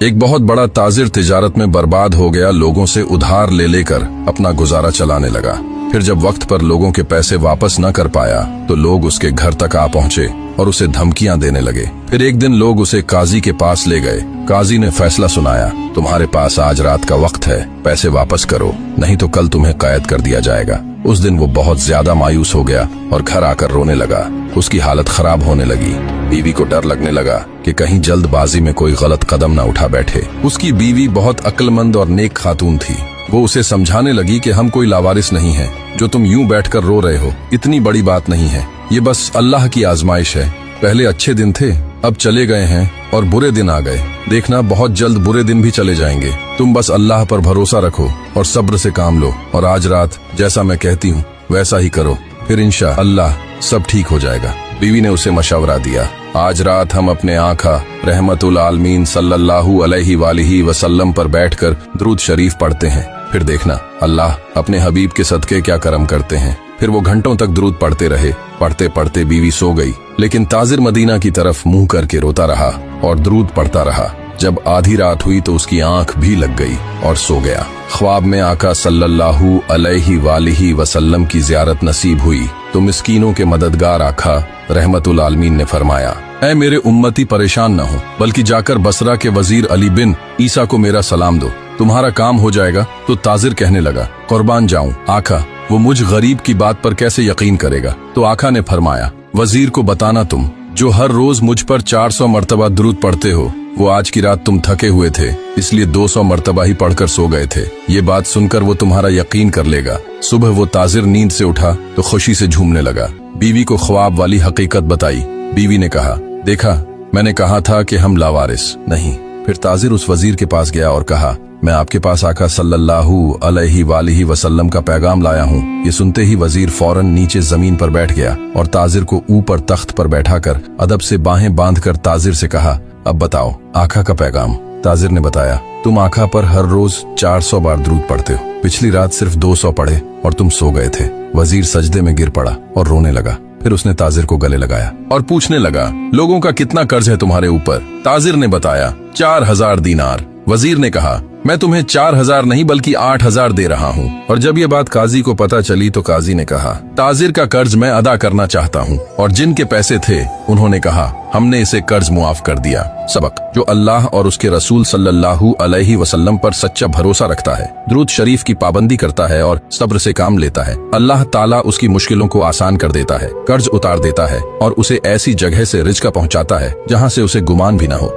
एक बहुत बड़ा ताजिर तिजारत में बर्बाद हो गया, लोगों से उधार ले लेकर अपना गुजारा चलाने लगा। फिर जब वक्त पर लोगों के पैसे वापस न कर पाया तो लोग उसके घर तक आ पहुंचे और उसे धमकियां देने लगे। फिर एक दिन लोग उसे काजी के पास ले गए। काजी ने फैसला सुनाया, तुम्हारे पास आज रात का वक्त है, पैसे वापस करो, नहीं तो कल तुम्हें कैद कर दिया जाएगा। उस दिन वो बहुत ज्यादा मायूस हो गया और घर आकर रोने लगा। उसकी हालत खराब होने लगी। बीवी को डर लगने लगा कि कहीं जल्दबाजी में कोई गलत कदम न उठा बैठे। उसकी बीवी बहुत अक्लमंद और नेक खातून थी। वो उसे समझाने लगी कि हम कोई लावारिस नहीं है, जो तुम यूं बैठकर रो रहे हो इतनी बड़ी बात नहीं है, ये बस अल्लाह की आजमाइश है। पहले अच्छे दिन थे, अब चले गए हैं और बुरे दिन आ गए। देखना बहुत जल्द बुरे दिन भी चले जाएंगे। तुम बस अल्लाह पर भरोसा रखो और सब्र से काम लो, और आज रात जैसा मैं कहती हूँ वैसा ही करो, फिर इंशाअल्लाह सब ठीक हो जाएगा। बीवी ने उसे मशवरा दिया, आज रात हम अपने आका रहमतुल आलमीन सल्लल्लाहु अलैहि वसल्लम पर बैठकर दुरूद शरीफ पढ़ते हैं, फिर देखना अल्लाह अपने हबीब के सदके क्या करम करते हैं। फिर वो घंटों तक दुरूद पढ़ते रहे। पढ़ते पढ़ते बीवी सो गई, लेकिन ताजिर मदीना की तरफ मुंह करके रोता रहा और दुरूद पढ़ता रहा। जब आधी रात हुई तो उसकी आंख भी लग गई और सो गया। ख्वाब में आका सल्लल्लाहु अलैहि वसल्लम की जियारत नसीब हुई तो मिस्कीनों के मददगार आका रहमतुल आलमीन ने फरमाया, ऐ मेरे उम्मती परेशान न हो, बल्कि जाकर बसरा के वजीर अली बिन ईसा को मेरा सलाम दो, तुम्हारा काम हो जाएगा। तो ताजिर कहने लगा, कुर्बान जाऊं आका, वो मुझ गरीब की बात पर कैसे यकीन करेगा। तो आका ने फरमाया, वजीर को बताना तुम जो हर रोज मुझ पर 400 मर्तबा दुरूद पढ़ते हो, वो आज की रात तुम थके हुए थे इसलिए 200 मर्तबा ही पढ़कर सो गए थे। ये बात सुनकर वो तुम्हारा यकीन कर लेगा। सुबह वो ताजिर नींद से उठा तो खुशी से झूमने लगा। बीवी को ख्वाब वाली हकीकत बताई। बीवी ने कहा, देखा मैंने कहा था कि हम लावारिस नहीं। फिर ताजिर उस वजीर के पास गया और कहा, मैं आपके पास आका सल्लल्लाहु अलैहि वसल्लम का पैगाम लाया हूँ। ये सुनते ही वजीर फौरन नीचे जमीन पर बैठ गया और ताजिर को ऊपर तख्त पर बैठाकर अदब से बाहें बांधकर ताजिर से कहा, अब बताओ आका का पैगाम। ताजिर ने बताया, तुम आका पर हर रोज 400 बार दुरूद पढ़ते हो, पिछली रात सिर्फ 200 पढ़े और तुम सो गए थे। वजीर सजदे में गिर पड़ा और रोने लगा। फिर उसने ताजिर को गले लगाया और पूछने लगा, लोगों का कितना कर्ज है तुम्हारे ऊपर। ताजिर ने बताया, 4000 दीनार। वजीर ने कहा, मैं तुम्हें 4000 नहीं बल्कि 8000 दे रहा हूँ। और जब ये बात काजी को पता चली तो काजी ने कहा, ताजिर का कर्ज मैं अदा करना चाहता हूँ। और जिनके पैसे थे उन्होंने कहा, हमने इसे कर्ज मुआफ कर दिया। सबक, जो अल्लाह और उसके रसूल सल्लल्लाहु अलैहि वसल्लम पर सच्चा भरोसा रखता है, दुरूद शरीफ की पाबंदी करता है और सब्र से काम लेता है, अल्लाह ताला उसकी मुश्किलों को आसान कर देता है, कर्ज उतार देता है और उसे ऐसी जगह से रिज़्क़ पहुँचाता है जहाँ से उसे गुमान भी न हो।